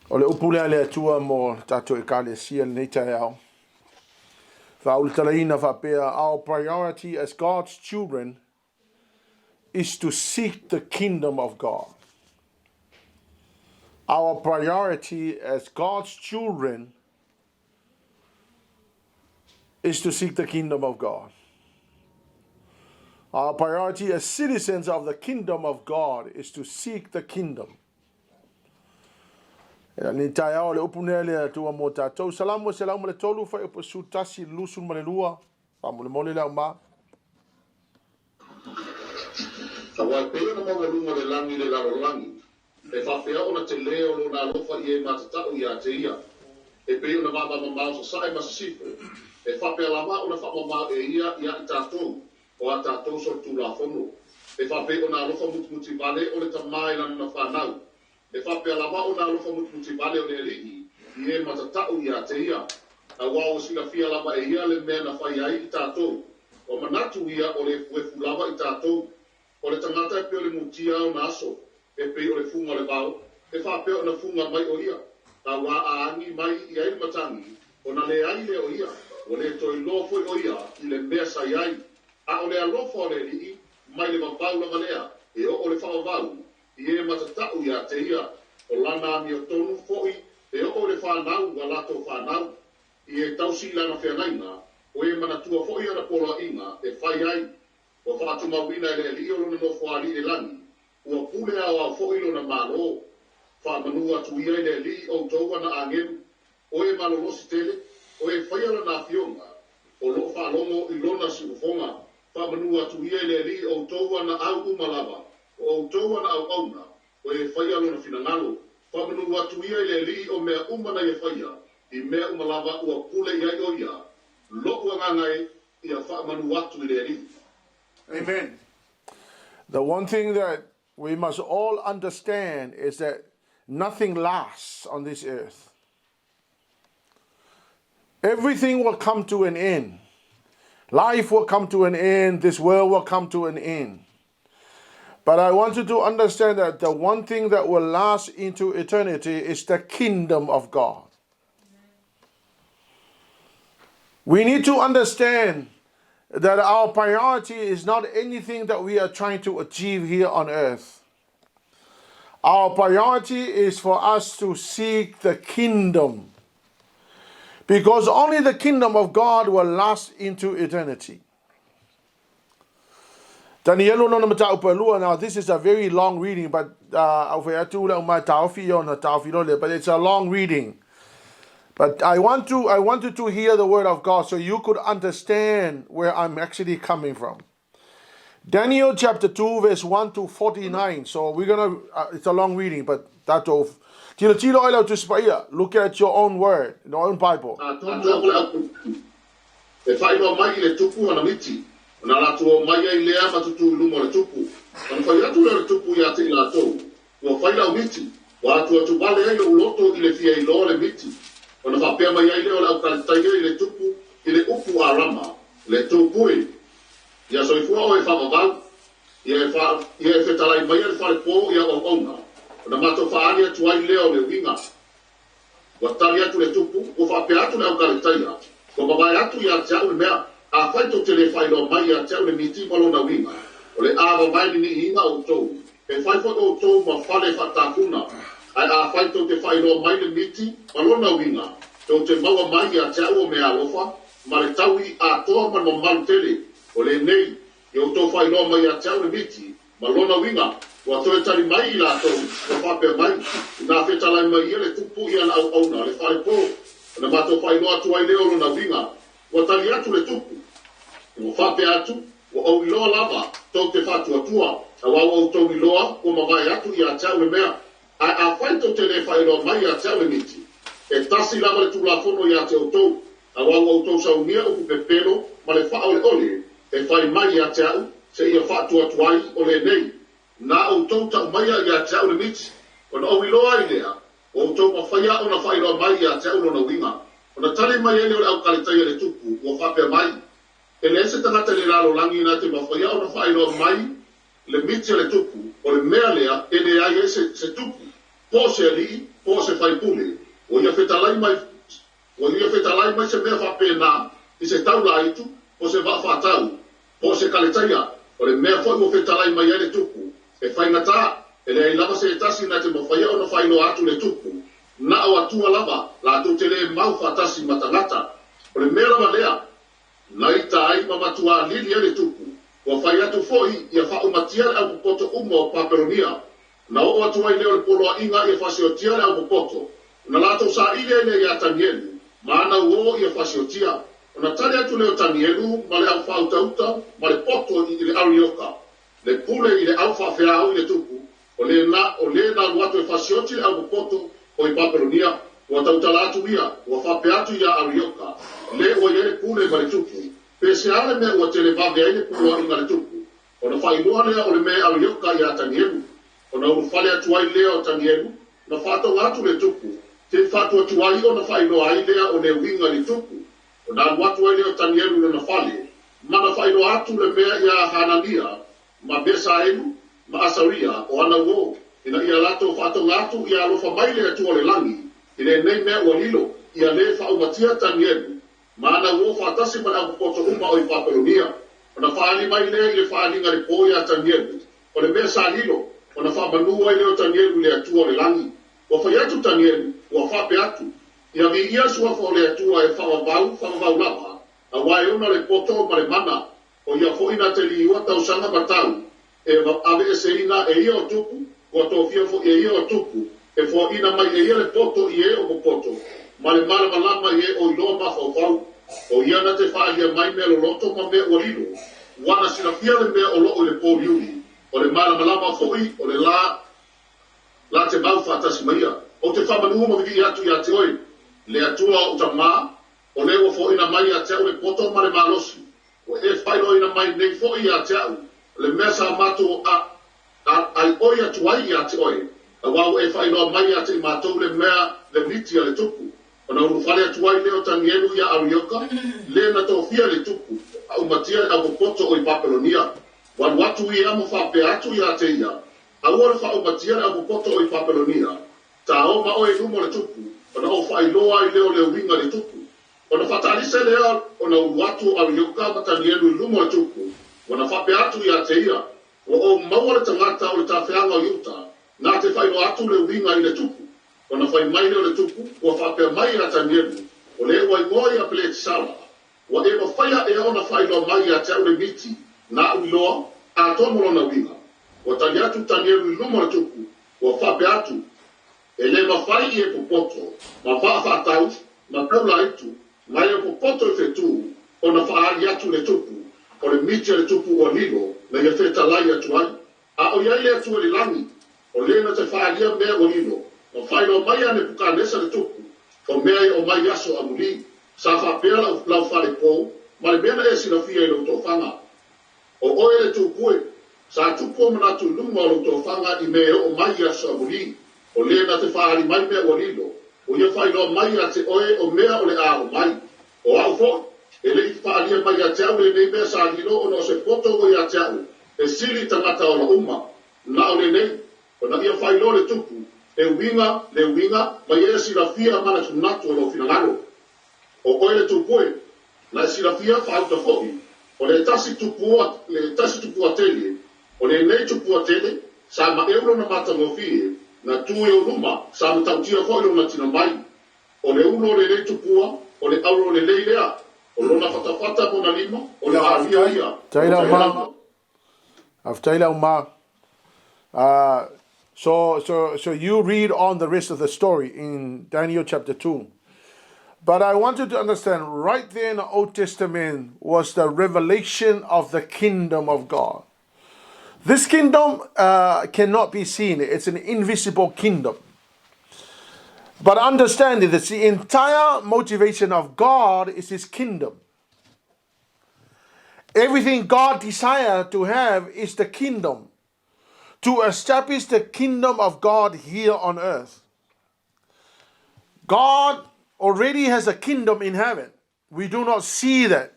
O le upule le atua mo tato e kale sia nei tai au. Whaulitalaina whapea, our priority as God's children is to seek the kingdom of God. Our priority as God's children is to seek the kingdom of God. Our priority as citizens of the kingdom of God is to seek the kingdom. Ni tai au le upune le tua mo tatou. Salamo le tolu fa e su tasi lusun malelua. Pamule mole le uma. Tawa pele na mga lunga le langi le laro langi. E whawhea ona te leo lo na lofa i e matatau i a te ia. E pele na mama mamau sa sae masasifu. E whawhea lama ona whamamau e ia i a tātou. O a tātou so tu la whono. E whawhea ona lofa muti vale o le tamai lana na whanau. E whapea lama o nā lofa muti vale o le rihi i e matatau i a te ia. A wao sila fia lama e ia le mea na whai ai i tātou. O manatu ia o le fuefu lava i tātou. O le tangata e peo le mutia o naso. E peo le funga le vau. E whapea o na funga mai o ia. A wā a angi mai i ai matangi. O na le ai le o ia. O le toi lofo o ia i le mea sai ai. A o le alofa o le rihi mai le vavau lava lea. E o le whawavau. I e matatau i a te ia, o lana mi o tonu foi, e o le whanau, wa lato whanau, i e tausi lana whianaina, o e manatua foi ana polo inga, e whai ai, o whaatu mawina e le li o lona no whaari e lani, ua pule au au foi lona malo, wha manua tu ia le li o tauwa na angem, o e malolosi tele, o e whaiara na Afioga, o lo whalongo i lona siufonga, wha manua tu ia le li o tauwa na au umalava, o tōua na au auna, o e whaia lona whinangalo, whamanu watu ia i le li o mea umana i e whaia, i mea umalava ua pule i ai o ia, loku angangai i a whamanu watu i le li. Amen. The one thing that we must all understand is that nothing lasts on this earth. Everything will come to an end. Life will come to an end. This world will come to an end. But I want you to understand that the one thing that will last into eternity is the kingdom of God. We need to understand that our priority is not anything that we are trying to achieve here on earth. Our priority is for us to seek the kingdom, because only the kingdom of God will last into eternity. TANIELU no MATAIO palua. Now this is a very long reading, but but it's a long reading. But I want you to hear the word of God so you could understand where I'm actually coming from. Daniel chapter 2 verse 1 to 49. So we're gonna it's a long reading, but that of look at your own word, your own Bible. Na lato mai ai lea matutu lumo le tupu. Kana whai atu le tupu ia te ila tau. Ua whai lau miti. Wa atu atu wale ai le uloto i le fia i loa le miti. Kana whapea mai ai leo le au kalitaia i le tupu i le upu a rama. Le tupui. Ia soifua o e whamavau. Ia e whetalai mai ai le whare pō ia o onga. Kana mato whaani atu ai leo le winga. Wa tali atu le tupu. Ua whapea atu le au kalitaia. Ua mawai atu ia te au le mea. A whaito te le whailo mai a teo le miti malo na winga. O le awa mai ni inga o tau. E whaifo o tau ma whale whatakuna. Ai a whaito te whailo mai le miti malo na winga. Tau te maua mai a teo o mea alofa. Ma le taui a toa ma no malu tele. O le nei. E o tau whailo mai a teo le miti malo na winga. Wa toe tali mai i la tau. O whapea mai. Nā whetalai mai ia le tupu i ana au auna. Le whare pō. Na mato whailo atu ai leo na winga. Wa tali atu le tupu. O whape atu, o au iloa lava, tau te whatu atua, a wau au tau iloa, o mawai atu i a tau le mea. A whaito te le whailoa mai a tau le miti. E tasi lava le tulafono i a te o tau, a wau au tau saunia o pupepelo, ma le wha ole ole, e whai mai a tau, se ia whatu atuai o le nei. Nā au tau tau mai i a tau le miti, o na au iloa i lea, o au tau ma whaia o na whailoa mai i a tau lo na winga. O na tali mai ele o le au kalitaia le tupu, o whape mai. E le ese tangata le lalo langi na te mawhaia o na whaeloa mai le miti le tupu o le mea lea e le ai se tupu po se ali, po se fai pule, o ia fetalai mai se mea whapena, i se taula itu, po se wa whatau, po se kaletaia, o le mea foi o fetalai mai ele tuku, e whai ngata, e le lava se tasi na te mawhaia o na whai no atu le tuku, na o atua lava, la tu te le mau whatasi matangata, o le mea lava lea, na i tai mamatua lili ele tuku, o whai atu foi, ia whau matia au pupoto uma o paperonia, na o atua i leo le poloa inga ia whasiotia au pupoto, na lato sa ile ile ia TANIELU, mana uo ia whasiotia, o na tale atu leo TANIELU, ma le au whautauta, ma le poto i le arioka, le pule i le au whawheau i le tuku, o le na luato e whasioti au pupoto o i paperonia, o tauta latu ia, o whape atu ia arioka, le o i ele pule ma le tuku, pe se ale me o tele vave ai le pule o inga le tuku, o na whainua lea o le me arioka ia TANIELU, o na urufale atu ai lea o TANIELU, na whato atu le tuku, te whatua tuai o na whainoa ai lea o ne winga ni tuku. O na watu ai leo TANIELU na whale, ma na whainoa atu le mea ia Hanania, ma besa enu, ma asaria o ana wo. Ina ia lato whato ngatu ia alofa mai lea tua le langi, ina nei mea ua lilo, ia le whaumatia TANIELU, ma ana wo whatasi mana aku poto uma o i paperonia. O na whaali mai lea i le whaalinga le po ia TANIELU, o le mea sa lilo, o na whamanua i leo TANIELU lea tua le langi. O whai atu TANIELU, ua whape atu. Ia vi ia sua whaole atua e whawavau lava, a wae una le poto ma le mana, o ia whoina te liua tausanga matau, e ave e se ina e ia o tupu, ua tōwhia fo e ia o tupu, e whoina mai e ia le poto i e o poto, ma le mara malama i e o iloa ma whawau, o ia na te whaalia mai mea lo loto ma mea ua lilo, wana sina fia le mea o loo le pōriuri, o le mara malama fhoi, o le la te mau whatasi maia. O te whamanua ma vidi atu i a te oi. Le atua o ta maa, o le ua fo ina mai a te au le poto ma le malosi. O e whaino ina mai nei fo i a te au. Le mea sa mato ai oi atu ai i a te oi. A wau e whaino mai a te i matou le mea le miti a le tupu. O na urufale atu ai leo TANIELU i a arioka, le na tōwhia le tupu. Au matia au poto o i papelonia. Wan watu i amo whape atu i a te ia. Aua le whao matia au poto o i papelonia. Ta o ma o e lumo le tupu. O na o whailoa i leo le winga le tupu. O na whatalise lea o na uruatu arioka ma TANIELU i lumo le tupu. O na whape atu i a te ia. O maua le tangata o le tawhianga o iuta. Nā te whaino atu le winga i le tupu. O na whai mai leo le tupu. O whape mai a TANIELU. O le ua ingoi a pele sala. O e ma whaia e o na whaino mai a te au le miti. Nā uiloa a tono na winga. O tani atu TANIELU i lumo le tupu. O whape atu. E le mawhai i e popoto. Ma whaafātau. Ma taula itu. Ma e popoto e whetu. O na whaari atu le tupu. O le miti le tupu o lilo. Na ia whetalai atu ai. A o iai le atu le langi. O le na te whaaria mea o lilo. Ma whaino mai ane pukanesa le tupu. O mea i o mai aso amuli. Sa whapea lau whare pou. Ma le mea e sinafia i lau tō whanga. O oe le tupue. Sa tupu o manatu lunga o lau tō whanga i mea o mai aso amuli. O le na te whaari mai mea o lilo. O ia whaino mai a te oe o mea o le a o mai. O au fo. E le i whaaria mai a te au le nei mea sa lilo o no se poto o i a te au. E sili tangata o la uma. Na o le nei. O na ia whaino le tupu. Le winga, mai e silafia mana tunatu o lo finangalo. O oe le tupue. Na e silafia whauta fo'i. O le tasi tupua tele. O le nei tupua tele. Sa ma euro na matangofie. Na tue o luma, sa mtautia fo'i o na tina mai. O le uno le nei tupua, o le auro le nei lea. O lona fatafata mo na lima, o le aria ia. Taila uma. Aftaila uma. So you read on the rest of the story in Daniel chapter 2. But I want you to understand, right there in the Old Testament was the revelation of the kingdom of God. This kingdom cannot be seen. It's an invisible kingdom. But understand it, the entire motivation of God is His kingdom. Everything God desires to have is the kingdom. To establish the kingdom of God here on earth. God already has a kingdom in heaven. We do not see that.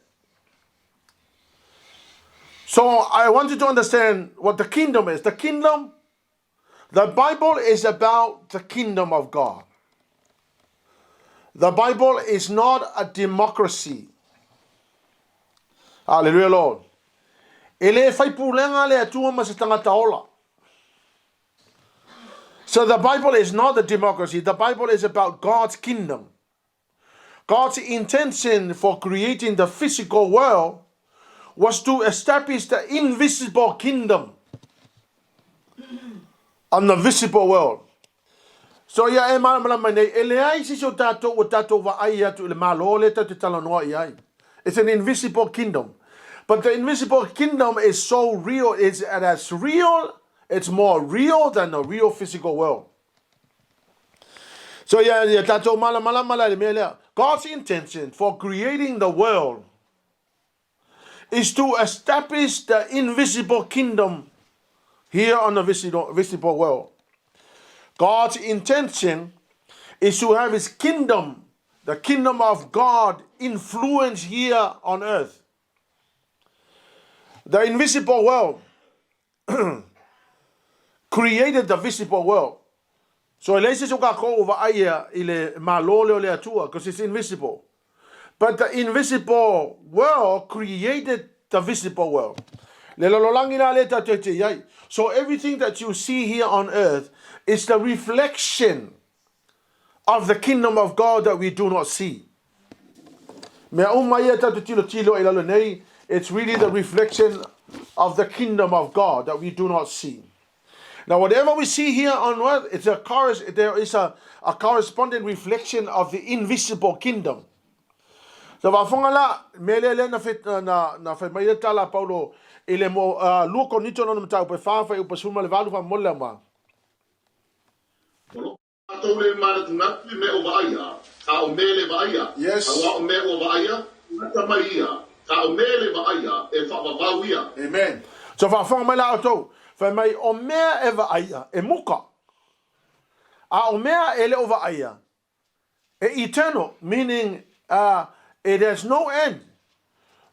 So I want you to understand what the kingdom is. The kingdom The Bible is about the kingdom of God. The Bible is not a democracy. Hallelujah, Lord. Ele fai pulenga le atua ma se tangata ola. So the Bible is not a democracy. The Bible is about God's kingdom. God's intention for creating the physical world was to establish the invisible kingdom on the visible world. So ya e mala mane ele ai si so tato o tato va ai atu le malo le tato tala no ai. It's an invisible kingdom. But the invisible kingdom is so real, it's as real, it's more real than the real physical world. So ya tato mala le mele. God's intention for creating the world is to establish the invisible kingdom here on the visible world. God's intention is to have his kingdom, the kingdom of God, influence here on earth. The invisible world created the visible world. So because it's invisible. But the invisible world created the visible world. So everything that you see here on earth is the reflection of the kingdom of God that we do not see. It's really the reflection of the kingdom of God that we do not see. Now, whatever we see here on earth, there is a corresponding reflection of the invisible kingdom. So, wafongala melele na FAITAU tala Paulo ile mo lu KORINITO no mtau pe fa upasuma le valu fa molema. Atole mara tunatu me o vaia, a o mele vaia. Yes. A o me o vaia, ta maria. A o mele vaia e fa vavia. Amen. So wafongala auto, fa mai o me e vaia e muka. A o me ele o vaia. E eternal, meaning it has no end.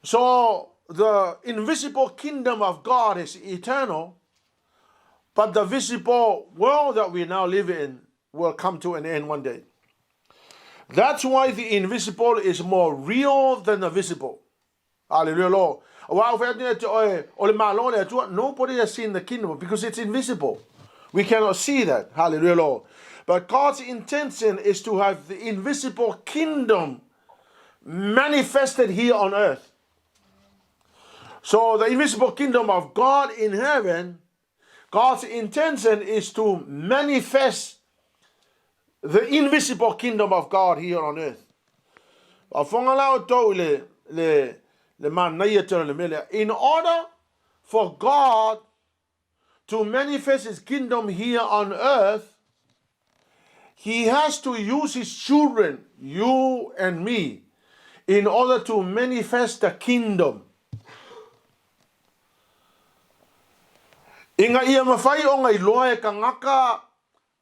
So the invisible kingdom of God is eternal, but the visible world that we now live in will come to an end one day. That's why the invisible is more real than the visible. Hallelujah, Lord. Nobody has seen the kingdom because it's invisible. We cannot see that. Hallelujah, Lord. But God's intention is to have the invisible kingdom manifested here on earth. So the invisible kingdom of God in heaven, God's intention is to manifest the invisible kingdom of God here on earth. In order for God to manifest his kingdom here on earth, he has to use his children, you and me, in order to manifest the kingdom. Inga ia mawhai o ngai loa e ka ngaka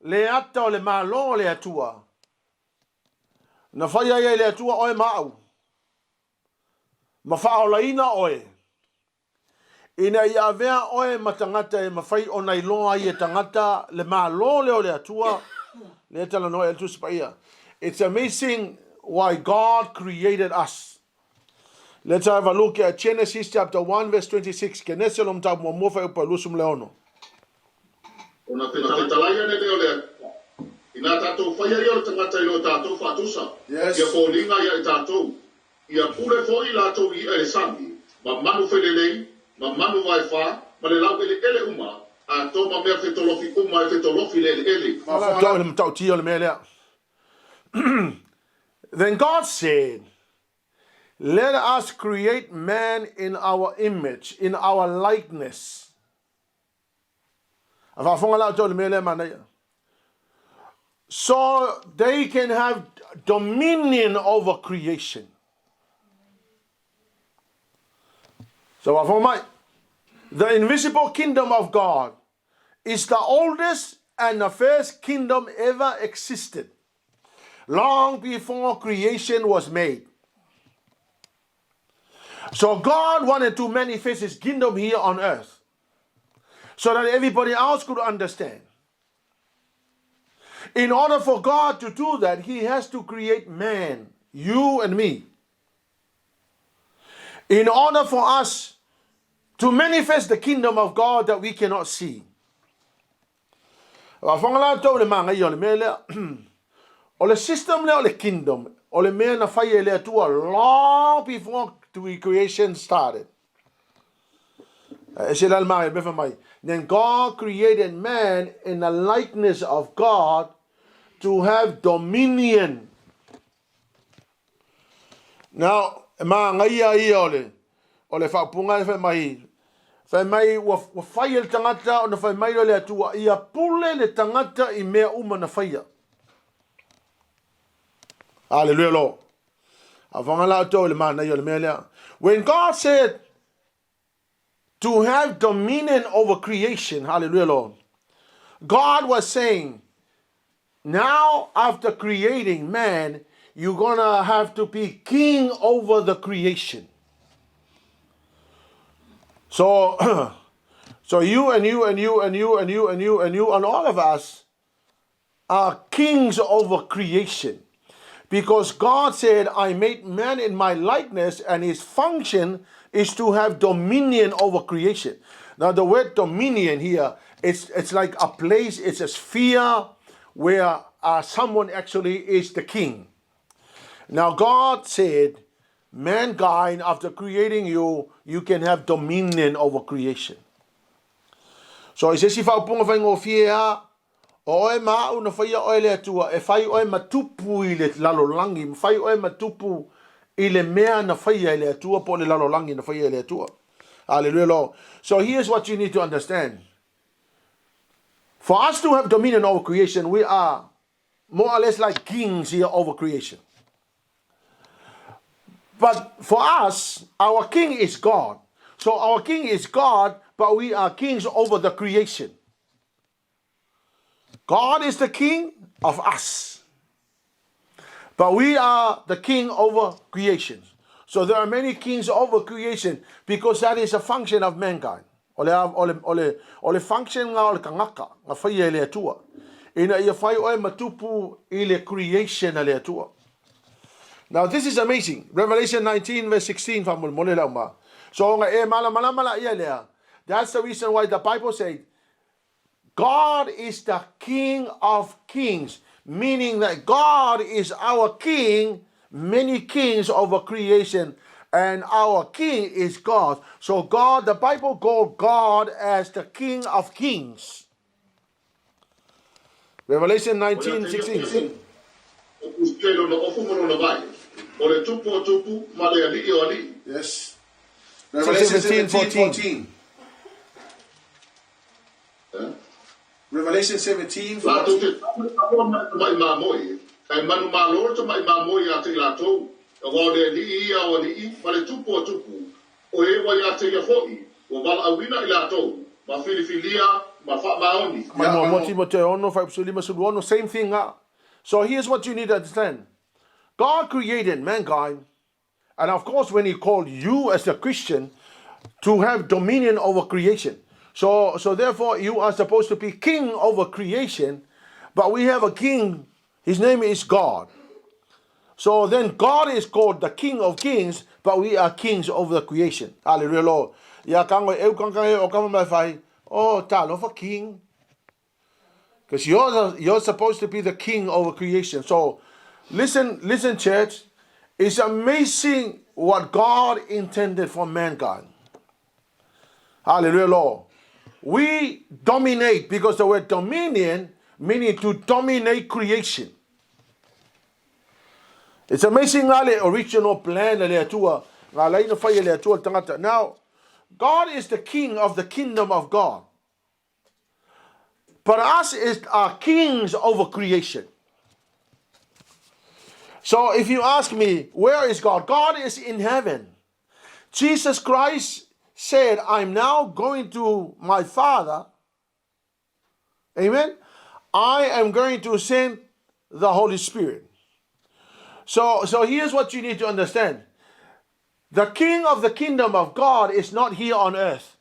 le ata o le malo le atua. Na whai ai le atua oe maau. Mawha o laina oe. Ina ia vea oe matangata e mawhai o ngai loa i e tangata le malo le o le atua. Le tala noe el TUSI paia. It's amazing why God created us. Let's have a look at Genesis chapter 1 verse 26. KENESE lom tau mo mofa upa lusum leono. Ona petalaya ne leo le. Ina tatou whaia io tangata ilo tatou whatusa. Yes. Ia kōlinga ia tatou. Ia pure fo i latou i ele sangi. Ma manu whelelei, ma manu vai wha, ma le lau ele uma. A tō ma mea whetolofi uma e whetolofi le ele. Then God said, let us create man in our image, in our likeness. So they can have dominion over creation. So the invisible kingdom of God is the oldest and the first kingdom ever existed, long before creation was made. So God wanted to manifest his kingdom here on earth so that everybody else could understand. In order for God to do that, He has to create man, you and me. In order for us to manifest the kingdom of God that we cannot see. O le system le o le kingdom, o le mea na whai le atua long before the creation started. Then God created man in the likeness of God to have dominion. Now, ma ngai ia ole whapunga whai mai wa whai le tangata o na whai mai le atua ia pule le tangata I mea uma na whaia. Hallelujah, Lord. When God said to have dominion over creation, hallelujah, Lord, God was saying, now after creating man, you're going to have to be king over the creation. So, so you and all of us are kings over creation. Because God said, I made man in my likeness, and his function is to have dominion over creation. Now the word dominion here, it's like a place, it's a sphere where someone actually is the king. Now God said, mankind, after creating you, you can have dominion over creation. So he says, if I oe mau na whaia oe le atua, e whai oe matupu I le lalolangi, whai oe matupu I le mea na whaia le atua, po le lalolangi na whaia le atua. Hallelujah, Lord. So here's what you need to understand. For us to have dominion over creation, we are more or less like kings here over creation. But for us, our king is God. So our king is God, but we are kings over the creation. God is the king of us. But we are the king over creation. So there are many kings over creation because that is a function of mankind. Ole function nga ole kangaka, nga whaia le atua. Ina ia whai oe matupu I le creation le atua. Now this is amazing. Revelation 19 verse 16. So nga e mala ia lea. That's the reason why the Bible says, God is the King of kings, meaning that God is our king, many kings over creation, and our king is God. So God, the Bible called God as the King of kings. Revelation 19:16. Yes. Revelation 17:14. Revelation 17. So same thing. So here's what you need to understand. God created mankind, and of course when he called you as a Christian to have dominion over creation. So therefore you are supposed to be king over creation, but we have a king, his name is God. So then God is called the King of kings, but we are kings over the creation. Hallelujah, Lord. Oh, talo for king. Because you're supposed to be the king over creation. So listen, church. It's amazing what God intended for mankind. Hallelujah, Lord. We dominate because the word dominion meaning to dominate creation. It's amazing the original plan. Now, God is the king of the kingdom of God. But us are kings over creation. So if you ask me, where is God? God is in heaven. Jesus Christ said, I'm now going to my Father. Amen. I am going to send the Holy Spirit. So here's what you need to understand. The king of the kingdom of God is not here on earth.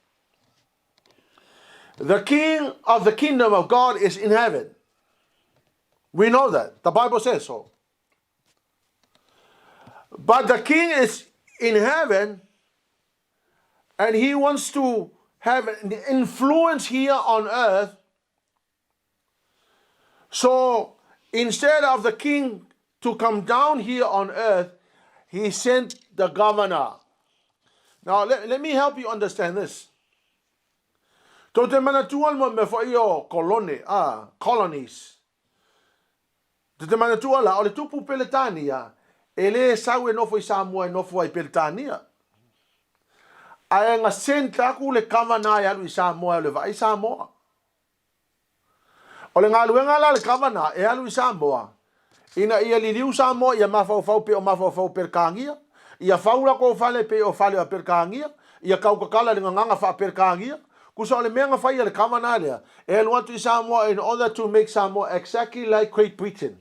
The king of the kingdom of God is in heaven. We know that. The Bible says so. But the king is in heaven, and he wants to have an influence here on earth. So instead of the king to come down here on earth, he sent the governor. Now let me help you understand this. To te manatuan mo me fo io colonies. To te manatua la o le tupu Peletania, ele sau e nofo I Samoa e nofo ai Peletania. Ai nga senta ku le kavana ia lu I Samoa le vai Samoa. O le ngaluenga la le kavana e alu I Samoa. Ina ia liliu Samoa ia mafau pe o mafau perkangia. Ia faula ko fale pe o fale a perkangia. Ia kaukakala le nganga fa perkangia. Kusa le mea fai le kavana lea. E alu atu I Samoa in order to make Samoa exactly like Great Britain.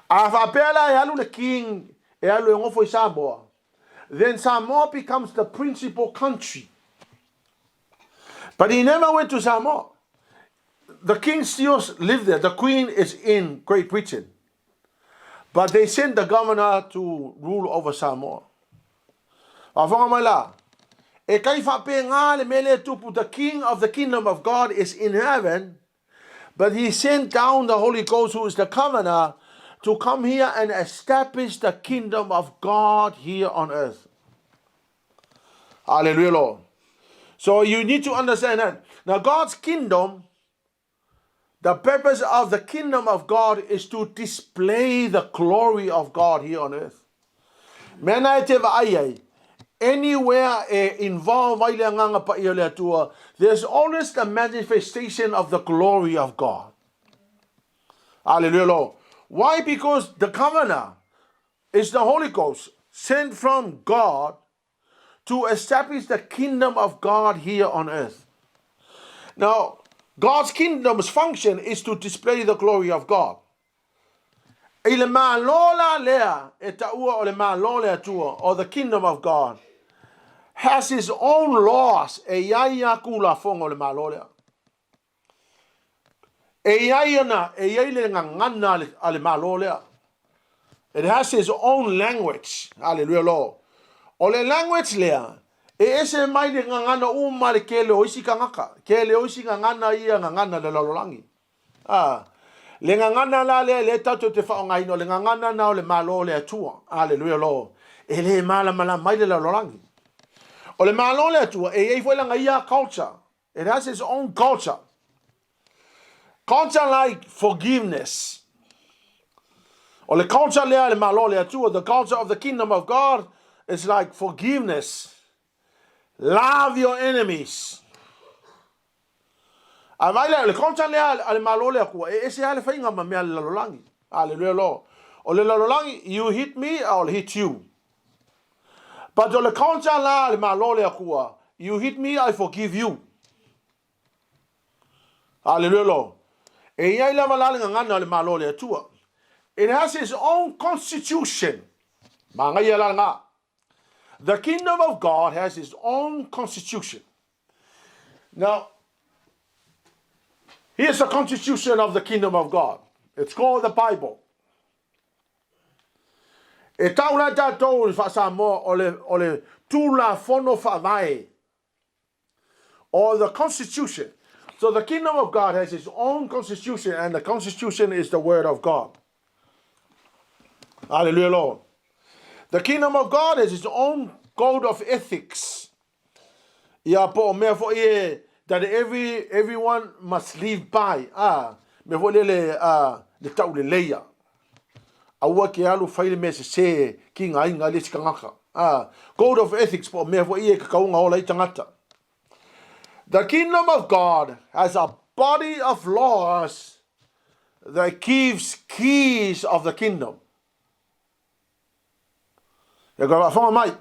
A fa pela e alu le king e alu e ngofo I Samoa. Then Samoa becomes the principal country. But he never went to Samoa. The king still lived there. The queen is in Great Britain. But they sent the governor to rule over Samoa. The king of the kingdom of God is in heaven, but he sent down the Holy Ghost, who is the governor, to come here and establish the kingdom of God here on earth. Hallelujah, Lord. So you need to understand that. Now God's kingdom, the purpose of the kingdom of God is to display the glory of God here on earth. Anywhere involved, there's always the manifestation of the glory of God. Hallelujah, Lord. Why? Because the governor is the Holy Ghost sent from God to establish the kingdom of God here on earth. Now, God's kingdom's function is to display the glory of God. Or the kingdom of God has his own laws. It has his own language. Hallelujah, Lord. Ole language lea. E ese mai le ngangana uma le kele oisi kangaka. Kele oisi ngangana ia ngangana le lalolangi. Le ngangana la le tatu te whaongai no le ngangana na o le malo le atua. Hallelujah, Lord. E le mala mai le lalolangi. O le malo le atua e foi langa ia culture. It has its own culture. Culture like forgiveness. O le culture le malo le atua. The culture of the kingdom of God is like forgiveness. Love your enemies. Availa le culture le ale malo le akua. E ese ale fainga ma mea le lalolangi. Hallelujah, Lord. O le lalolangi, you hit me, I'll hit you. But o le culture la ale malo le akua. You hit me, I forgive you. Hallelujah, Lord. E iai lava la ngana le malo le atua. It has its own constitution. Manga ia la nga. The kingdom of God has its own constitution. Now, here's the constitution of the kingdom of God. It's called the Bible. E tauna tātou fa Samoa o le tūla fono whawai. Or the constitution. So the kingdom of God has its own constitution, and the constitution is the word of God. Hallelujah, Lord. The kingdom of God has its own code of ethics. That everyone must live by. Le tau le leia. Aua ke alu whaile me se ki ngā inga le tikangaka. Code of ethics po mea fo ie ka kaunga o lei tangata. The kingdom of God has a body of laws that gives keys of the kingdom. E ka whafonga mai.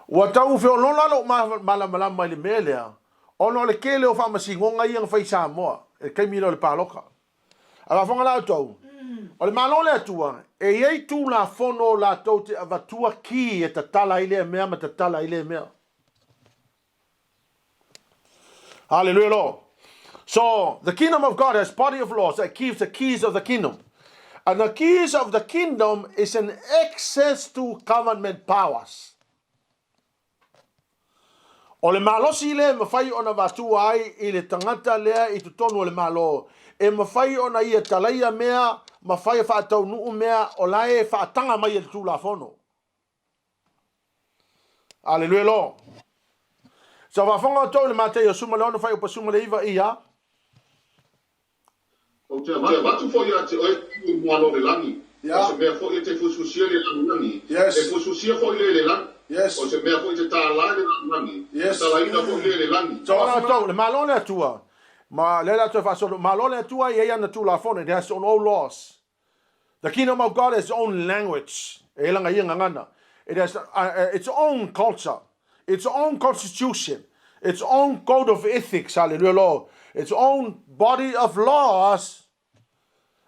Wa tau whio lona lo malama mai le melea. Ono le kele o whamasingonga i ang whai Samoa. E kaimila o le pāloka. A whafonga lau tau. O le malo le atua. E iei tū la fono la tau te avatua ki e ta tala i le mea ma ta tala i le mea. Hallelujah, Lord. So the kingdom of God has body of laws that keeps the keys of the kingdom. And the keys of the kingdom is an access to government powers. O le malosi le mawhai ona watu ai I le tangata lea I tutonu o le malo. E mawhai ona ia talaia mea, mawhai whaatau nuu mea, o lae whaatanga mai le tūla whono. Alleluia lo. So whafonga tau le MATAIO suma le ona whai upa suma le iwa ia. O te watu fo ia te oe mwalo le langi. O se mea fo ia te fususia le langi. E fususia fo ia le langi. Yes. O se mea fo ia te tālai le langi. Yes. Tālaina fo ia le langi. So ona tau le malone atua. Ma le la tofa so malone atua ia ia na tula phone. It has its own laws. The kingdom of God has its own language. E langa ia ngana. It has its own culture, its own constitution, its own code of ethics, hallelujah, Lord. Its own body of laws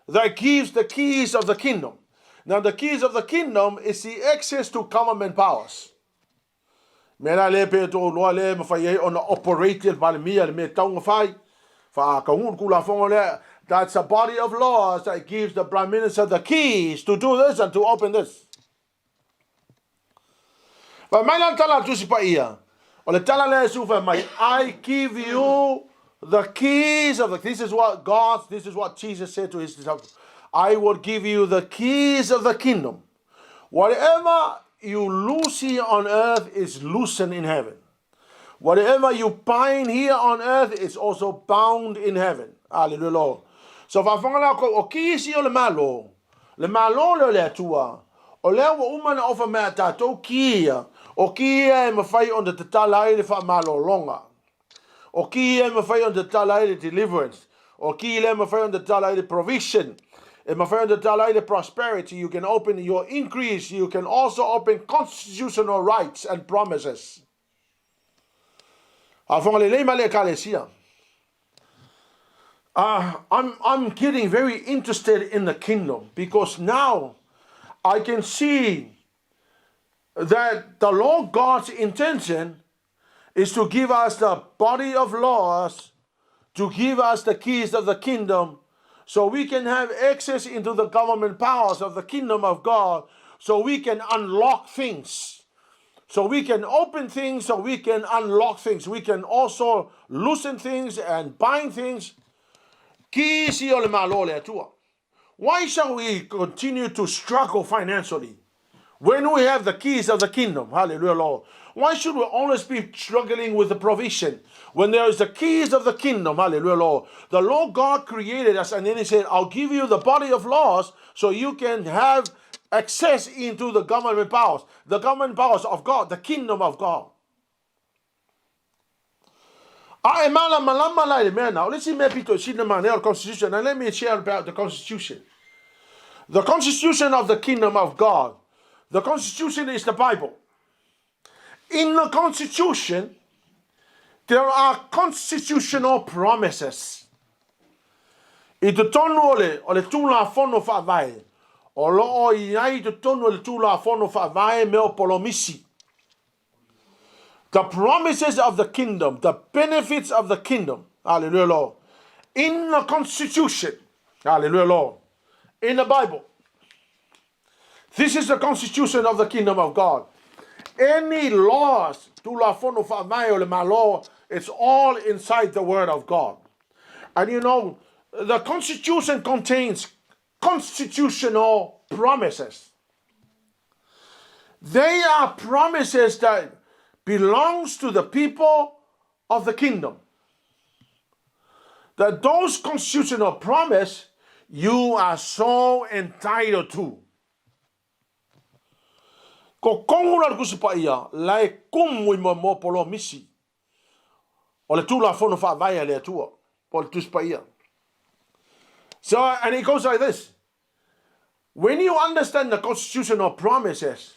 that gives the keys of the kingdom. Now the keys of the kingdom is the access to government powers. Mena le pe to loa le mawhai ona operated by mia le me taunga whai. Wha kaungun kula whonga le. That's a body of laws that gives the prime minister the keys to do this and to open this. But mai lan tala tusi pa ia. O le tala le sufa mai, I give you the keys of the, this is what Jesus said to his disciples. I will give you the keys of the kingdom. Whatever you loose here on earth is loosened in heaven. Whatever you bind here on earth is also bound in heaven. Hallelujah, Lord. So fa fangala ko o keys o le malo le atua. O lea wa umana ofa mea tātou kia. O kia e mawhai on te talai le wha malo longa. O kia e mawhai on te talai le deliverance. O kia e mawhai on te talai le provision. E mawhai on te talai le prosperity. You can open your increase. You can also open constitutional rights and promises. Awhanga le leima le kalesia. I'm getting very interested in the kingdom because now I can see that the Lord God's intention is to give us the body of laws, to give us the keys of the kingdom, so we can have access into the government powers of the kingdom of God, so we can unlock things. So we can open things, so we can unlock things. We can also loosen things and bind things. Why shall we continue to struggle financially when we have the keys of the kingdom? Hallelujah, Lord. Why should we always be struggling with the provision when there is the keys of the kingdom? Hallelujah, Lord. The Lord God created us, and then he said, I'll give you the body of laws so you can have access into the government powers of God, the kingdom of God. Now, let's see the Constitution, and let me share about the Constitution. The Constitution of the kingdom of God. The Constitution is the Bible. In the Constitution, there are constitutional promises. I te tonu o le tūla whono whaavai. O loo I ai te tonu o le tūla whono whaavai me o polomisi. The promises of the kingdom, the benefits of the kingdom. Hallelujah, Lord. In the Constitution. Hallelujah, Lord. In the Bible. This is the constitution of the kingdom of God. Any laws, it's all inside the word of God. And you know, the constitution contains constitutional promises. They are promises that belongs to the people of the kingdom. That those constitutional promises you are so entitled to. Ko kongula kusipaia lai kumui mo polo misi. O le tula fono fa vaya le tua pol tuspaia. So and it goes like this. When you understand the constitutional promises,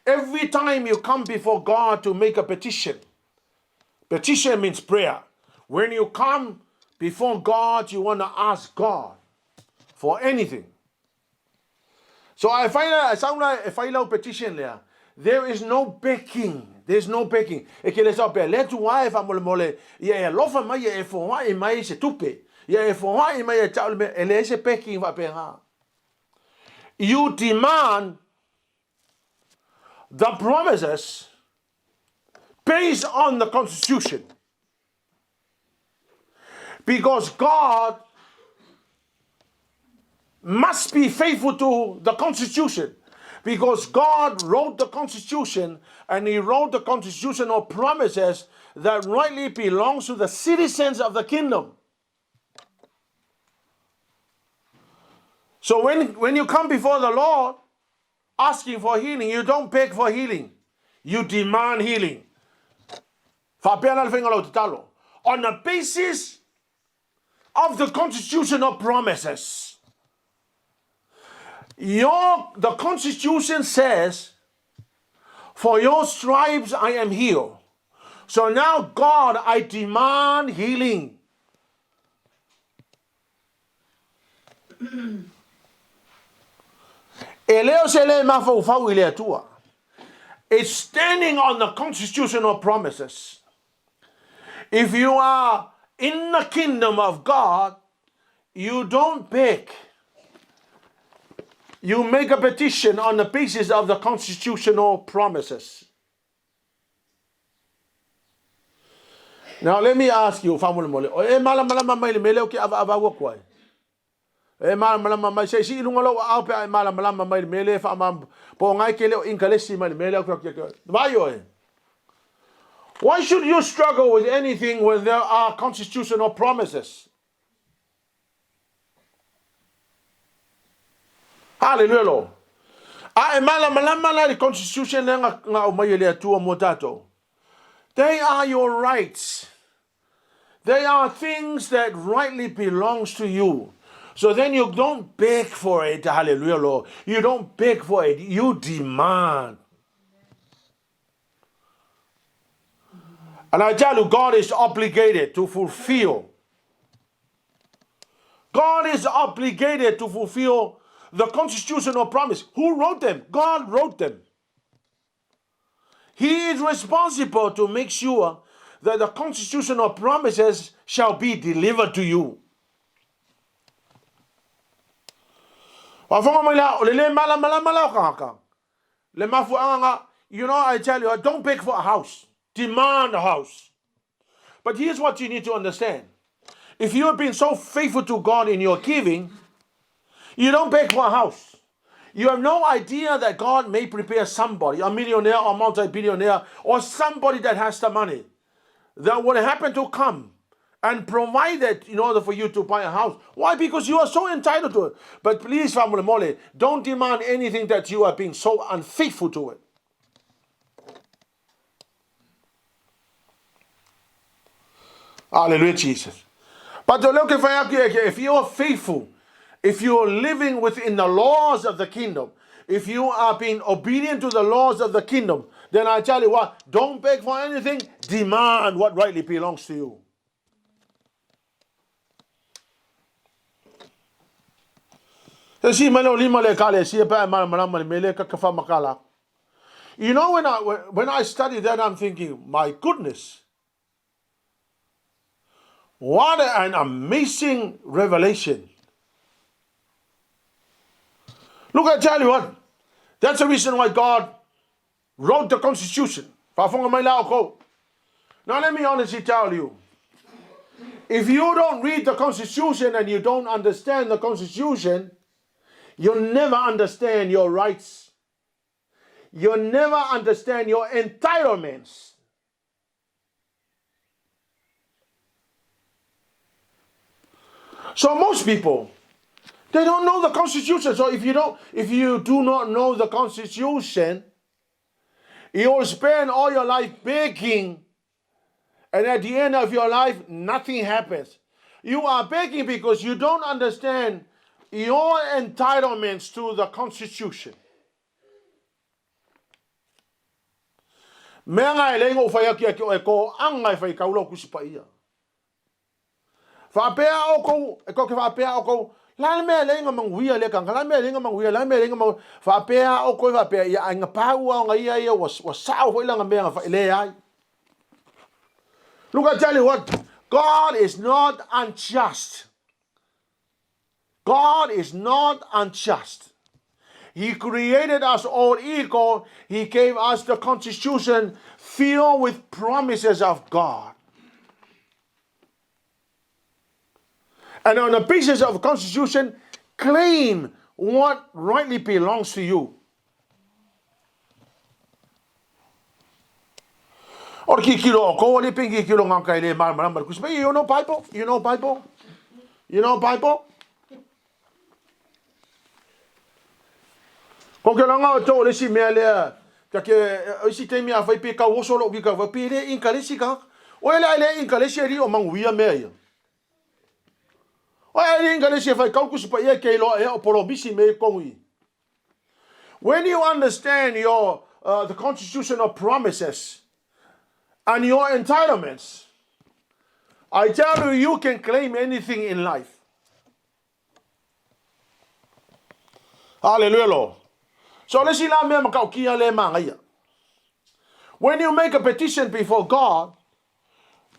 every time you come before God to make a petition means prayer. When you come before God, you want to ask God for anything. So I find out, it sounds like a FAITAU petition there. There is no begging. There's no begging. E ke le sa pe le tu ai fa mole mole. Ia e lofa mai e fo ai mai se tupe. Ia e fo ai mai e tau me ele se begging va pe ha. You demand the promises based on the Constitution. Because God must be faithful to the Constitution. Because God wrote the Constitution, and He wrote the constitutional promises that rightly belongs to the citizens of the kingdom. So when you come before the Lord asking for healing, you don't beg for healing. You demand healing. On the basis of the constitutional promises. The Constitution says, for your stripes I am healed. So now, God, I demand healing. It's standing on the constitutional promises. If you are in the kingdom of God, you don't beg. You make a petition on the basis of the constitutional promises. Now let me ask you, family mole. E mala mai mele o ke ava kwai. E mala mai se si lunga lo au pe mala mai mele fa ma po ngai ke le inkalesi mai mele o ke. Vai oi. Why should you struggle with anything when there are constitutional promises? Hallelujah, Lord. The Constitution, they are your rights. They are things that rightly belongs to you. So then you don't beg for it. Hallelujah, Lord. You don't beg for it. You demand. And I tell you, God is obligated to fulfill. God is obligated to fulfill the constitutional promise. Who wrote them? God wrote them. He is responsible to make sure that the constitutional promises shall be delivered to you. You know, I tell you, don't beg for a house. Demand a house. But here's what you need to understand. If you have been so faithful to God in your giving, you don't beg for a house. You have no idea that God may prepare somebody, a millionaire or multi-billionaire, or somebody that has the money, that will happen to come and provide it in order for you to buy a house. Why? Because you are so entitled to it. But please, family mole, don't demand anything that you are being so unfaithful to it. Hallelujah, Jesus. But if you are faithful, if you are living within the laws of the kingdom, if you are being obedient to the laws of the kingdom, then I tell you what, don't beg for anything, demand what rightly belongs to you. You know, when I study that, I'm thinking, my goodness, what an amazing revelation. Look, I tell you what, that's the reason why God wrote the Constitution. Now let me honestly tell you, if you don't read the Constitution and you don't understand the Constitution, you'll never understand your rights. You'll never understand your entitlements. So most people, they don't know the Constitution. So if you do not know the Constitution, you will spend all your life begging, and at the end of your life, nothing happens. You are begging because you don't understand your entitlements to the Constitution. La me lenga manguia le kanga la me lenga manguia la me lenga ma fa pea o ko fa pea ya nga pa wa nga ia was sao ho langa me fa le ai. Look, I tell you what, God is not unjust. God is not unjust. He created us all equal. He gave us the Constitution filled with promises of God. And on the basis of the Constitution, claim what rightly belongs to you. Or kikilo ko wali ping kikilo ngang kay le mar kusme. You know Bible? You know Bible? You know Bible? Ko ke langa to le si me le ta ke si te mi a fai pe ka wo solo bi ka va pe le in kalisi ka. O le in kalisi ri o mang wi me. When you understand your the constitutional promises and your entitlements, I tell you, you can claim anything in life. Hallelujah, Lord. So let's see when you make a petition before God,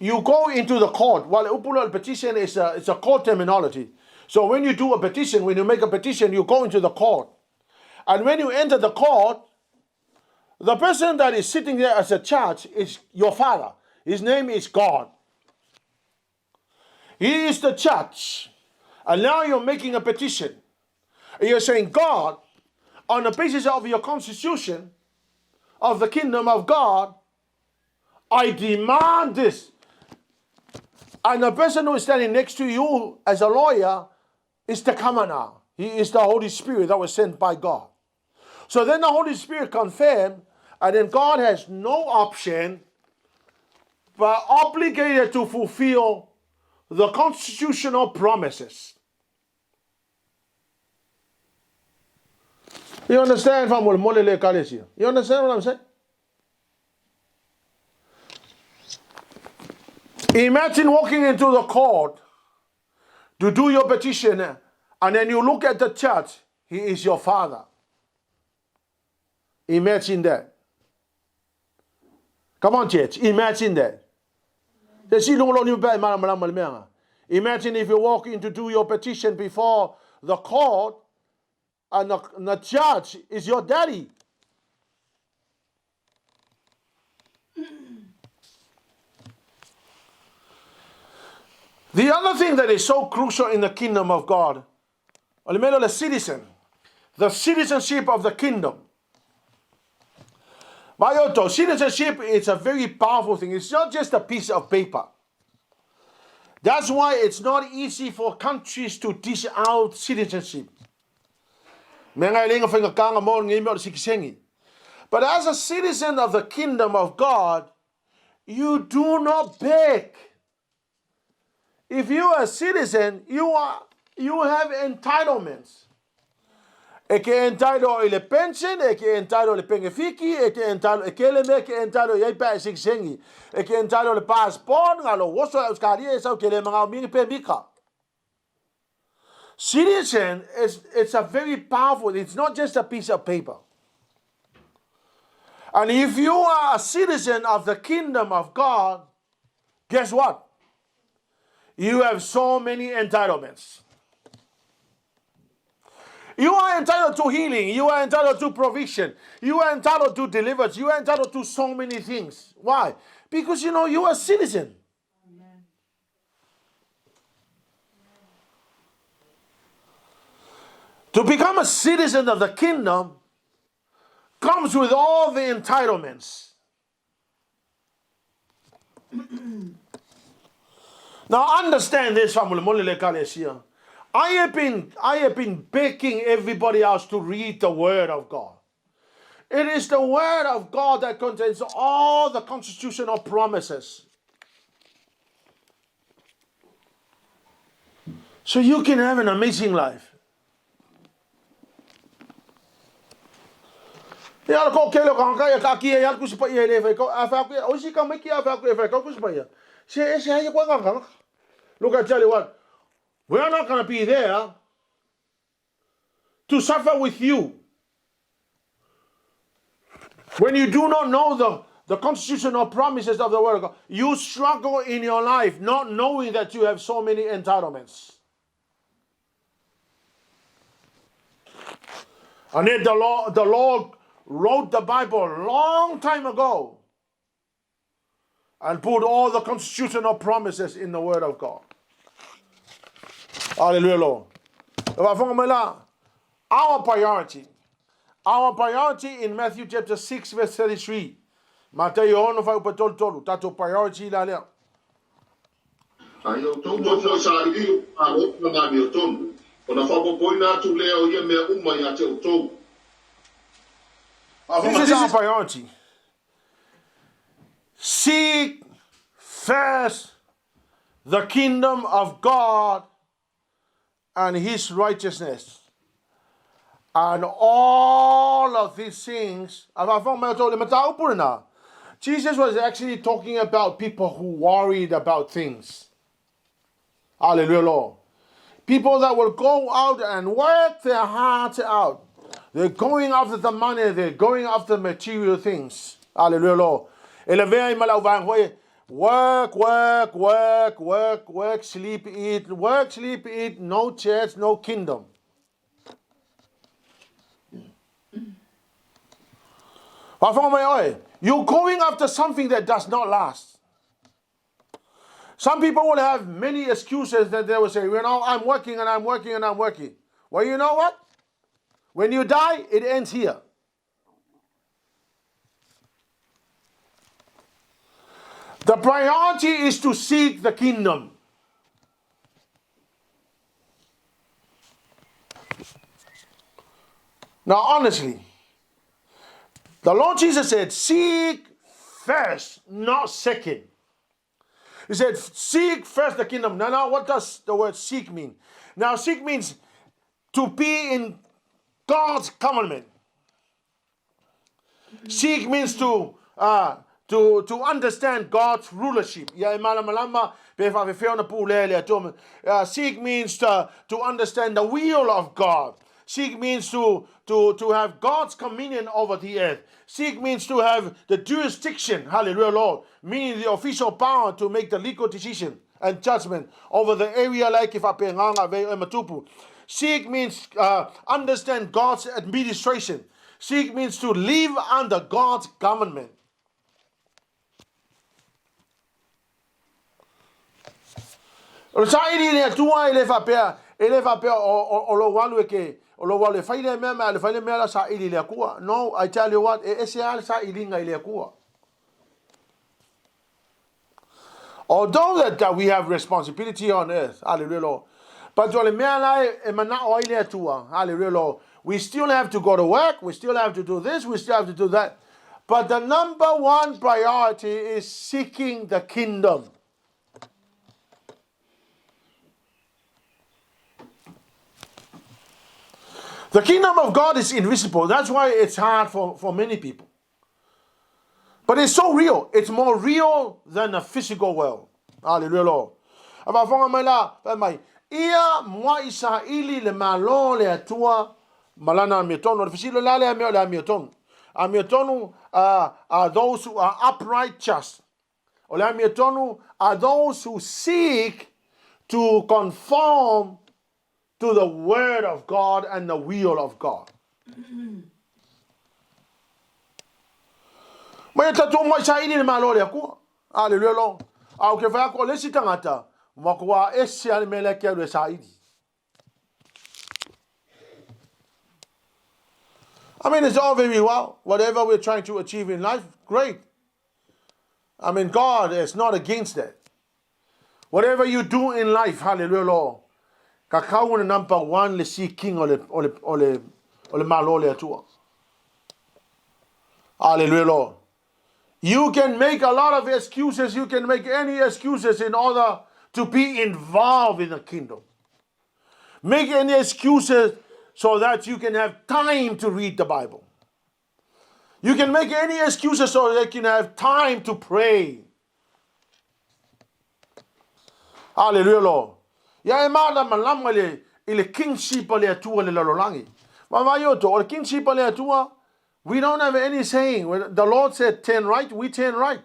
you go into the court. While a petition is it's a court terminology. So when you do a petition, when you make a petition, you go into the court. And when you enter the court, the person that is sitting there as a judge is your father. His name is God. He is the judge. And now you're making a petition. And you're saying, God, on the basis of your constitution, of the kingdom of God, I demand this. And the person who is standing next to you as a lawyer is the commoner. He is the Holy Spirit that was sent by God. So then the Holy Spirit confirmed, and then God has no option but obligated to fulfill the constitutional promises. You understand? You understand what I'm saying? Imagine walking into the court to do your petition, and then you look at the judge. He is your father. Imagine that. Come on, church. Imagine that. Imagine if you walk in to do your petition before the court, and the judge is your daddy. The other thing that is so crucial in the kingdom of God, the citizenship of the kingdom. Citizenship is a very powerful thing. It's not just a piece of paper. That's why it's not easy for countries to dish out citizenship. But as a citizen of the kingdom of God, you do not beg. If you are a citizen, you have entitlements. Eke entitled ile pension, eke entitled ile pengefiki, eke entitled ekeleme, eke entitled yai pa siksengi, eke entitled ile passport ngalo woso euskadi esa kele mga mingi pe mika. Citizen it's a very powerful. It's not just a piece of paper. And if you are a citizen of the kingdom of God, guess what? You have so many entitlements. You are entitled to healing. You are entitled to provision. You are entitled to deliverance. You are entitled to so many things. Why? Because you are a citizen. Amen. To become a citizen of the kingdom comes with all the entitlements. Now understand this, family. I have been begging everybody else to read the Word of God. It is the Word of God that contains all the constitutional promises. So you can have an amazing life. Look, I tell you what, we are not going to be there to suffer with you. When you do not know the constitutional promises of the Word of God, you struggle in your life not knowing that you have so many entitlements. And yet the Lord wrote the Bible a long time ago and put all the constitutional promises in the Word of God. Hallelujah, Lord. Our priority in Matthew chapter 6 verse 33. MATAIO no fai upatolu tato priority la lea. Ayo tō fo sa i a ro na ma mi tonu. Ona fa po poina tu leo ye me uma ya te tō. This is our priority. Seek first the kingdom of God and his righteousness. And all of these things, Jesus was actually talking about people who worried about things. Hallelujah, Lord. People that will go out and work their hearts out. They're going after the money. They're going after material things. Hallelujah, Lord. Work, sleep, eat, no church, no kingdom. You're going after something that does not last. Some people will have many excuses that they will say, I'm working and I'm working and I'm working. Well, you know what? When you die, it ends here. The priority is to seek the kingdom. Now, honestly, the Lord Jesus said, seek first, not second. He said, seek first the kingdom. Now, what does the word seek mean? Now, seek means to be in God's government. Seek means to understand God's rulership. Seek means to understand the will of God. Seek means to have God's dominion over the earth. Seek means to have the jurisdiction, hallelujah, Lord, meaning the official power to make the legal decision and judgment over the area like if Matupu. Seek means understand God's administration. Seek means to live under God's government. No, I tell you what, although that we have responsibility on earth, hallelujah, Lord, but hallelujah, Lord, we still have to go to work, we still have to do this, we still have to do that. But the number one priority is seeking the kingdom. The kingdom of God is invisible. That's why it's hard for many people. But it's so real. It's more real than the physical world. Hallelujah, Lord. Ia mua isa ili le malo le atua malana mietono. Fisilo lale amio le mietono. Amiotonu are those who are upright, just. Ole amiotonu are those who seek to conform to the word of God and the will of God. Hallelujah, Lord. I mean, it's all very well. Whatever we're trying to achieve in life, great. I mean, God is not against that. Whatever you do in life, hallelujah, Lord. Kakau na number one le seeking ole malole atua. Hallelujah, Lord. You can make a lot of excuses. You can make any excuses in order to be involved in the kingdom. Make any excuses so that you can have time to read the Bible. You can make any excuses so that you can have time to pray. Hallelujah, Lord. Ya emala malama ile kingship le atua le lalolangi. Mamayo to or kingship le tua. We don't have any saying. When the Lord said turn right, we turn right.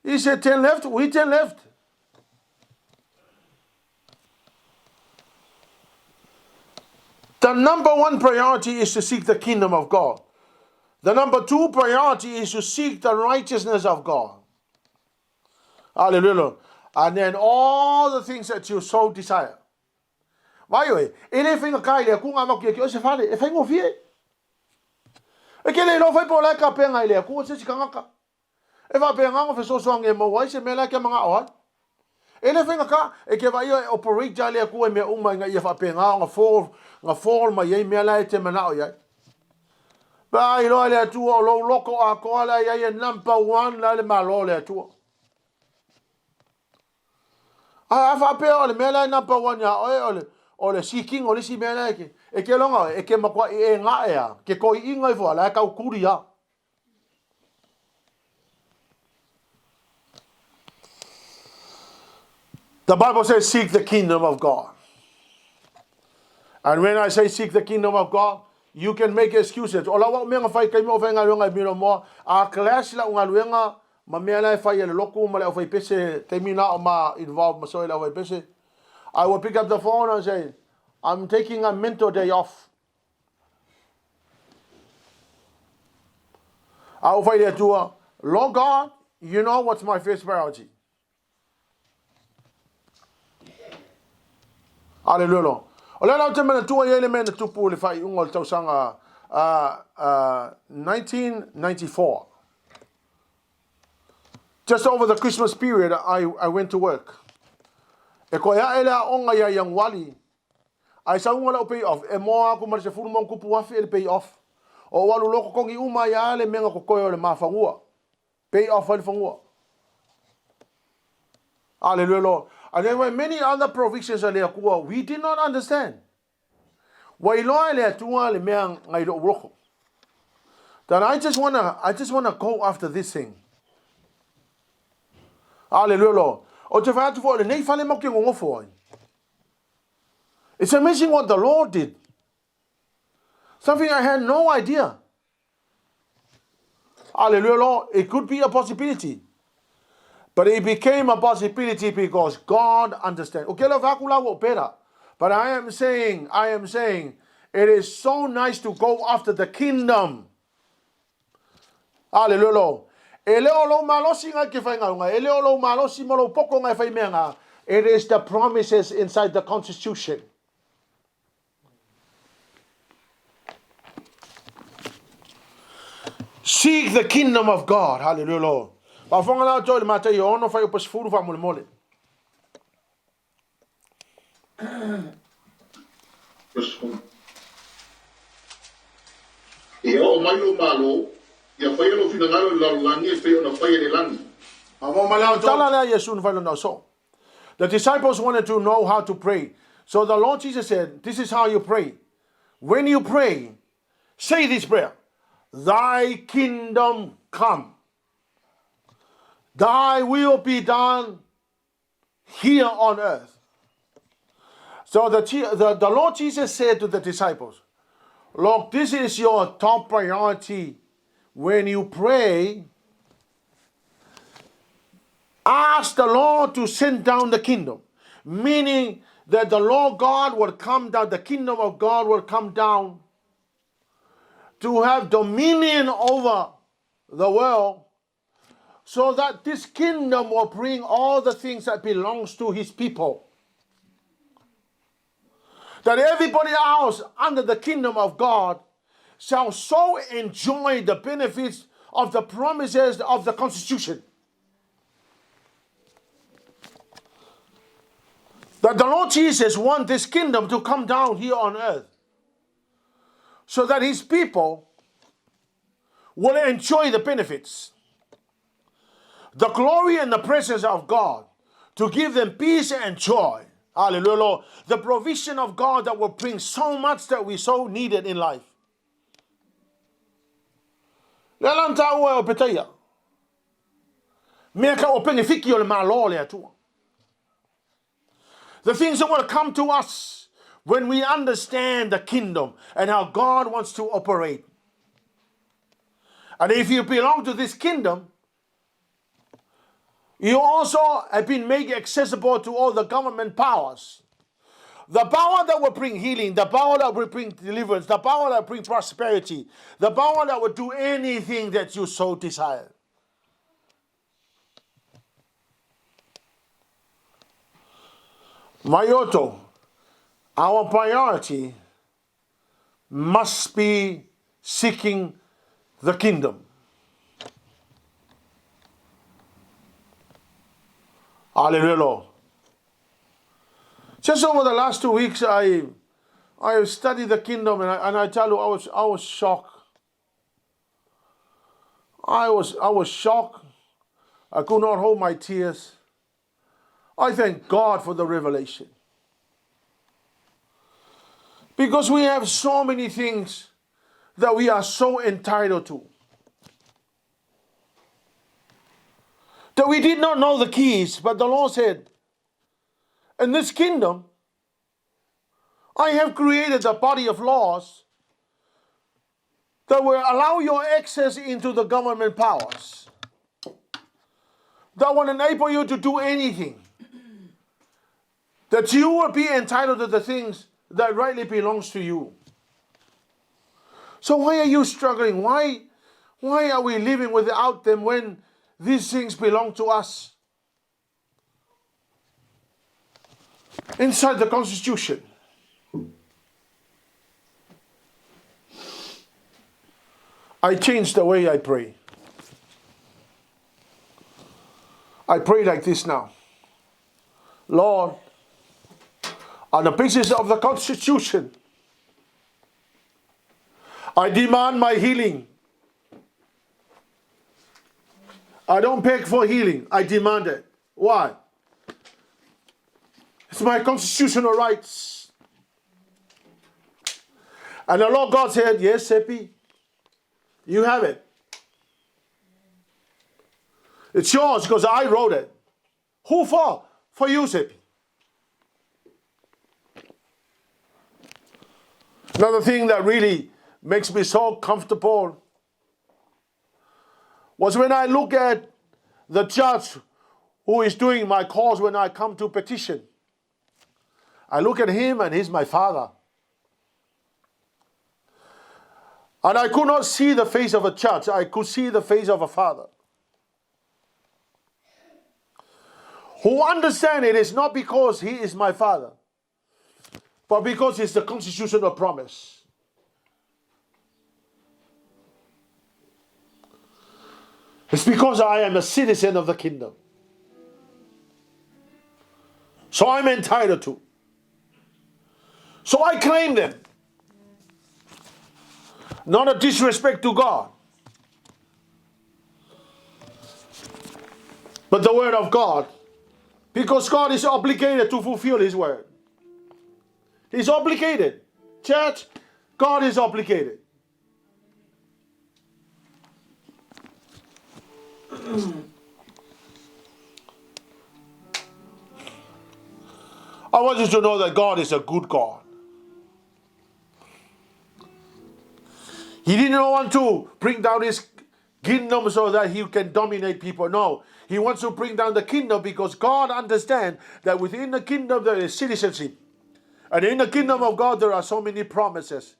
He said turn left, we turn left. The number one priority is to seek the kingdom of God. The number two priority is to seek the righteousness of God. Hallelujah. And then all the things that you so desire. Why you? Anything kai le ku ngama ke se fale e fengo fie. E ke le no fai po la ka penga le ku se ka ngaka. E va penga ngo fe so so nge mo wai se mela ke manga o. Anything ka e ke vai operate ja le ku me uma nga ye fa penga nga for ma ye mela e te mana o ya. Ba I lo le tu lo loko a ko la ye number 1 la le malo le tu. A fa pe o le mela number 1 ya o le seeking o le si mela ke e ke longa e ke makwa e nga ya ke ko inga i fo la ka kuri ya. The Bible says seek the kingdom of God. And when I say seek the kingdom of God, you can make excuses. Ola wa me nga fai kai mo fai nga lunga bino mo a class la unga luenga ma me la fai le loku ma le fai pese termina o ma involve ma so la fai pese. I will pick up the phone and say, I'm taking a mental day off. I will find there to Lord God, you know what's my first priority. Hallelujah. Ola na te mena tua yele mena tupu le fai ungol tau sanga 1994. Just over the Christmas period, I went to work. E ko ya ele onga ya yang wali. Ai sa unga la pay off. E moa ku mar se furu mon kupu wafi ele pay off. O walu loko kongi uma ya le menga ko koyo le mafangua. Pay off le fangua. Hallelujah. And there were many other provisions ale kuwa we did not understand. Wa ilo ele tua le mea ngai do roko. That I just wanna go after this thing. Hallelujah. O te whaatu fo le nei fale mo ke ngofo ai. It's amazing what the Lord did. Something I had no idea. Hallelujah. It could be a possibility. But it became a possibility because God understands. Okay, but I am saying, it is so nice to go after the kingdom. Hallelujah. It is the promises inside the Constitution. Seek the kingdom of God. Hallelujah. Pafonga na joy MATAIO ono fai pas furu fa mole mole. E o mai lo malo, ia fai no fina ngalo la langi e fai ona fai le langi. Amo malao tala la Yesu no fai no so. The disciples wanted to know how to pray. So the Lord Jesus said, this is how you pray. When you pray, say this prayer. Thy kingdom come. Thy will be done here on earth. So the Lord Jesus said to the disciples, look, this is your top priority. When you pray, ask the Lord to send down the kingdom. Meaning that the Lord God will come down, the kingdom of God will come down to have dominion over the world, so that this kingdom will bring all the things that belongs to his people. That everybody else under the kingdom of God shall so enjoy the benefits of the promises of the Constitution. That the Lord Jesus wants this kingdom to come down here on earth, so that his people will enjoy the benefits, the glory and the presence of God, to give them peace and joy. Hallelujah. The provision of God that will bring so much that we so needed in life. The things that will come to us when we understand the kingdom and how God wants to operate. And if you belong to this kingdom, you also have been made accessible to all the government powers. The power that will bring healing, the power that will bring deliverance, the power that will bring prosperity, the power that will do anything that you so desire. Mayoto, our priority must be seeking the kingdom. Hallelujah. Just over the last 2 weeks, I studied the kingdom, and I tell you, I was shocked. I was shocked. I could not hold my tears. I thank God for the revelation. Because we have so many things that we are so entitled to. That we did not know the keys, but the Lord said, in this kingdom, I have created a body of laws that will allow your access into the government powers. That will enable you to do anything. That you will be entitled to the things that rightly belongs to you. So why are you struggling? Why are we living without them when these things belong to us? Inside the Constitution, I changed the way I pray. I pray like this now. Lord, on the basis of the Constitution, I demand my healing. I don't beg for healing. I demand it. Why? It's my constitutional rights. And the Lord God said, yes, Sepi, you have it. It's yours because I wrote it. Who for? For you, Sepi. Another thing that really makes me so comfortable was when I look at the judge who is doing my cause when I come to petition. I look at him and he's my father. And I could not see the face of a judge. I could see the face of a father. Who understand it is not because he is my father, but because it's the constitutional promise. It's because I am a citizen of the kingdom. So I'm entitled to. So I claim them. Not a disrespect to God, but the word of God. Because God is obligated to fulfill His word. He's obligated. Church, God is obligated. I want you to know that God is a good God. He didn't want to bring down His kingdom so that He can dominate people. No, He wants to bring down the kingdom because God understands that within the kingdom there is citizenship. And in the kingdom of God there are so many promises.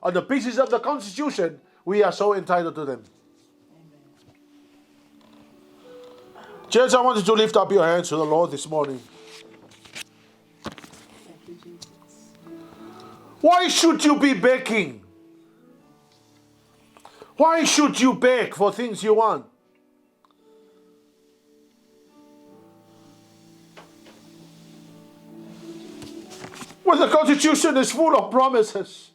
On the basis of the Constitution, we are so entitled to them. Church, I want you to lift up your hands to the Lord this morning. Why should you be begging? Why should you beg for things you want? When the Constitution is full of promises.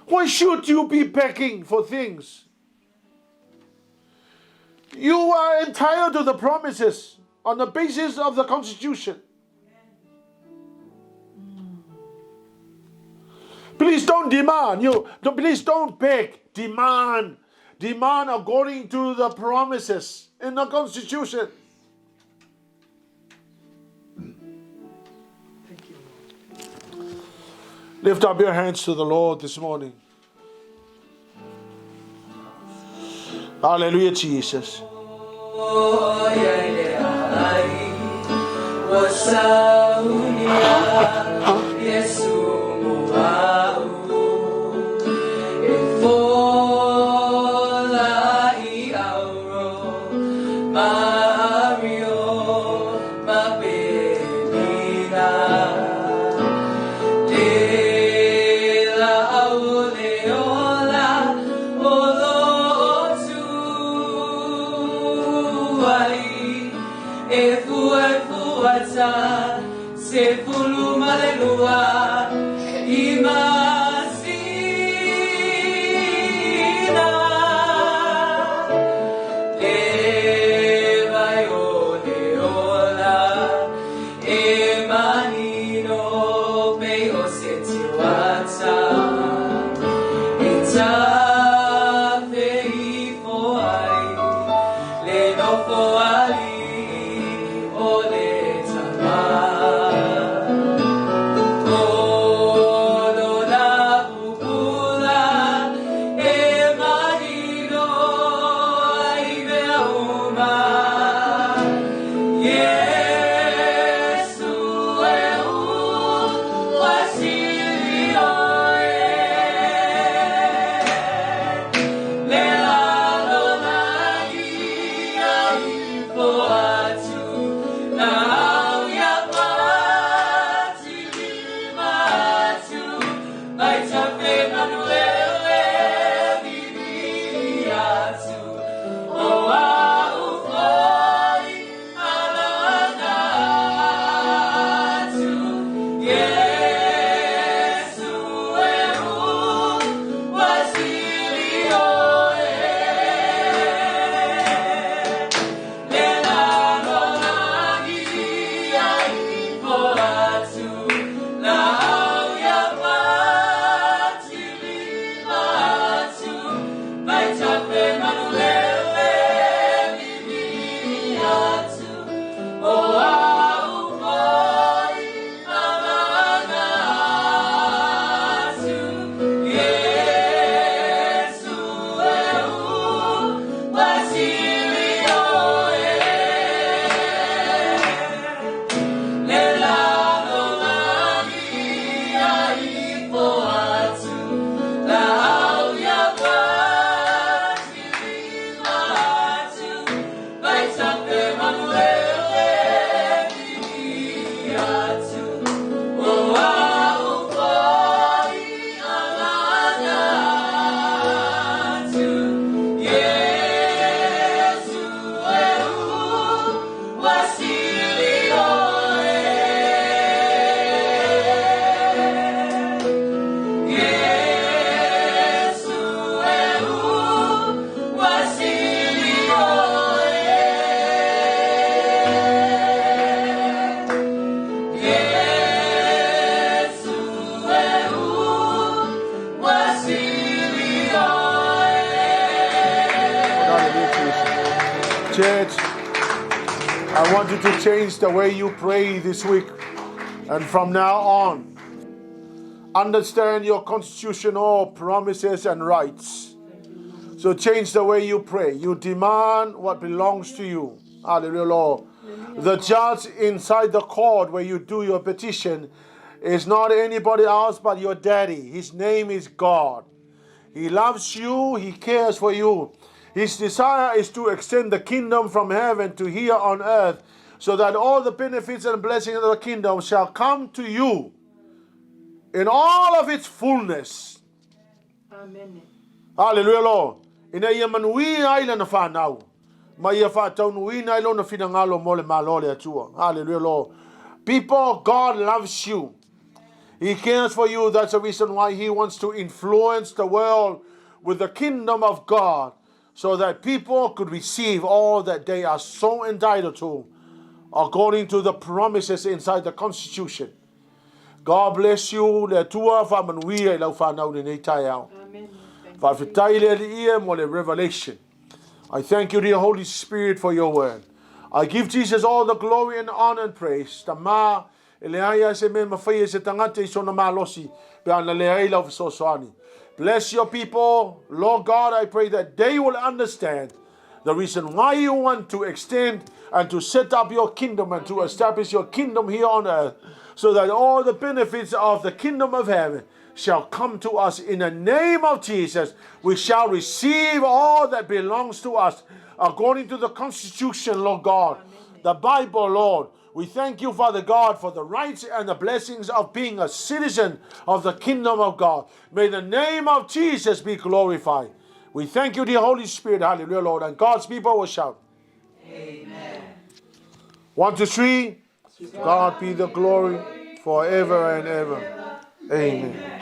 Why should you be begging for things? You are entitled to the promises on the basis of the Constitution. Please don't demand. Please don't beg. Demand. Demand according to the promises in the Constitution. Thank you, Lift up your hands to the Lord this morning. Hallelujah, Jesus. Church, I want you to change the way you pray this week. And from now on, understand your constitutional promises and rights. So change the way you pray. You demand what belongs to you. Hallelujah, Lord. The judge inside the court where you do your petition is not anybody else but your daddy. His name is God. He loves you. He cares for you. His desire is to extend the kingdom from heaven to here on earth, so that all the benefits and blessings of the kingdom shall come to you in all of its fullness. Amen. Hallelujah, Lord. Ina ia manui aila na whanau. Ma ia whatau nui na ilo na finangalo mole malole atua. Hallelujah, Lord. People, God loves you. He cares for you. That's the reason why He wants to influence the world with the kingdom of God, so that people could receive all that they are so entitled to, according to the promises inside the Constitution. God bless you. Le tua fa manuia I lau whanau ni nei tai au. Amen. Fa whitai le ia mo le revelation. I thank you, dear Holy Spirit, for your word. I give Jesus all the glory and honor and praise. Tama E le aia se me mawhai e se tangata I sona malosi. Pe ana le ai lau fisosoani. Bless your people. Lord God, I pray that they will understand the reason why you want to extend and to set up your kingdom and to establish your kingdom here on earth, so that all the benefits of the kingdom of heaven shall come to us in the name of Jesus. We shall receive all that belongs to us according to the Constitution, Lord God, the Bible, Lord. We thank you, Father God, for the rights and the blessings of being a citizen of the kingdom of God. May the name of Jesus be glorified. We thank you, dear Holy Spirit. Hallelujah, Lord. And God's people will shout. Amen. 1, 2, 3. God be the glory forever and ever. Amen.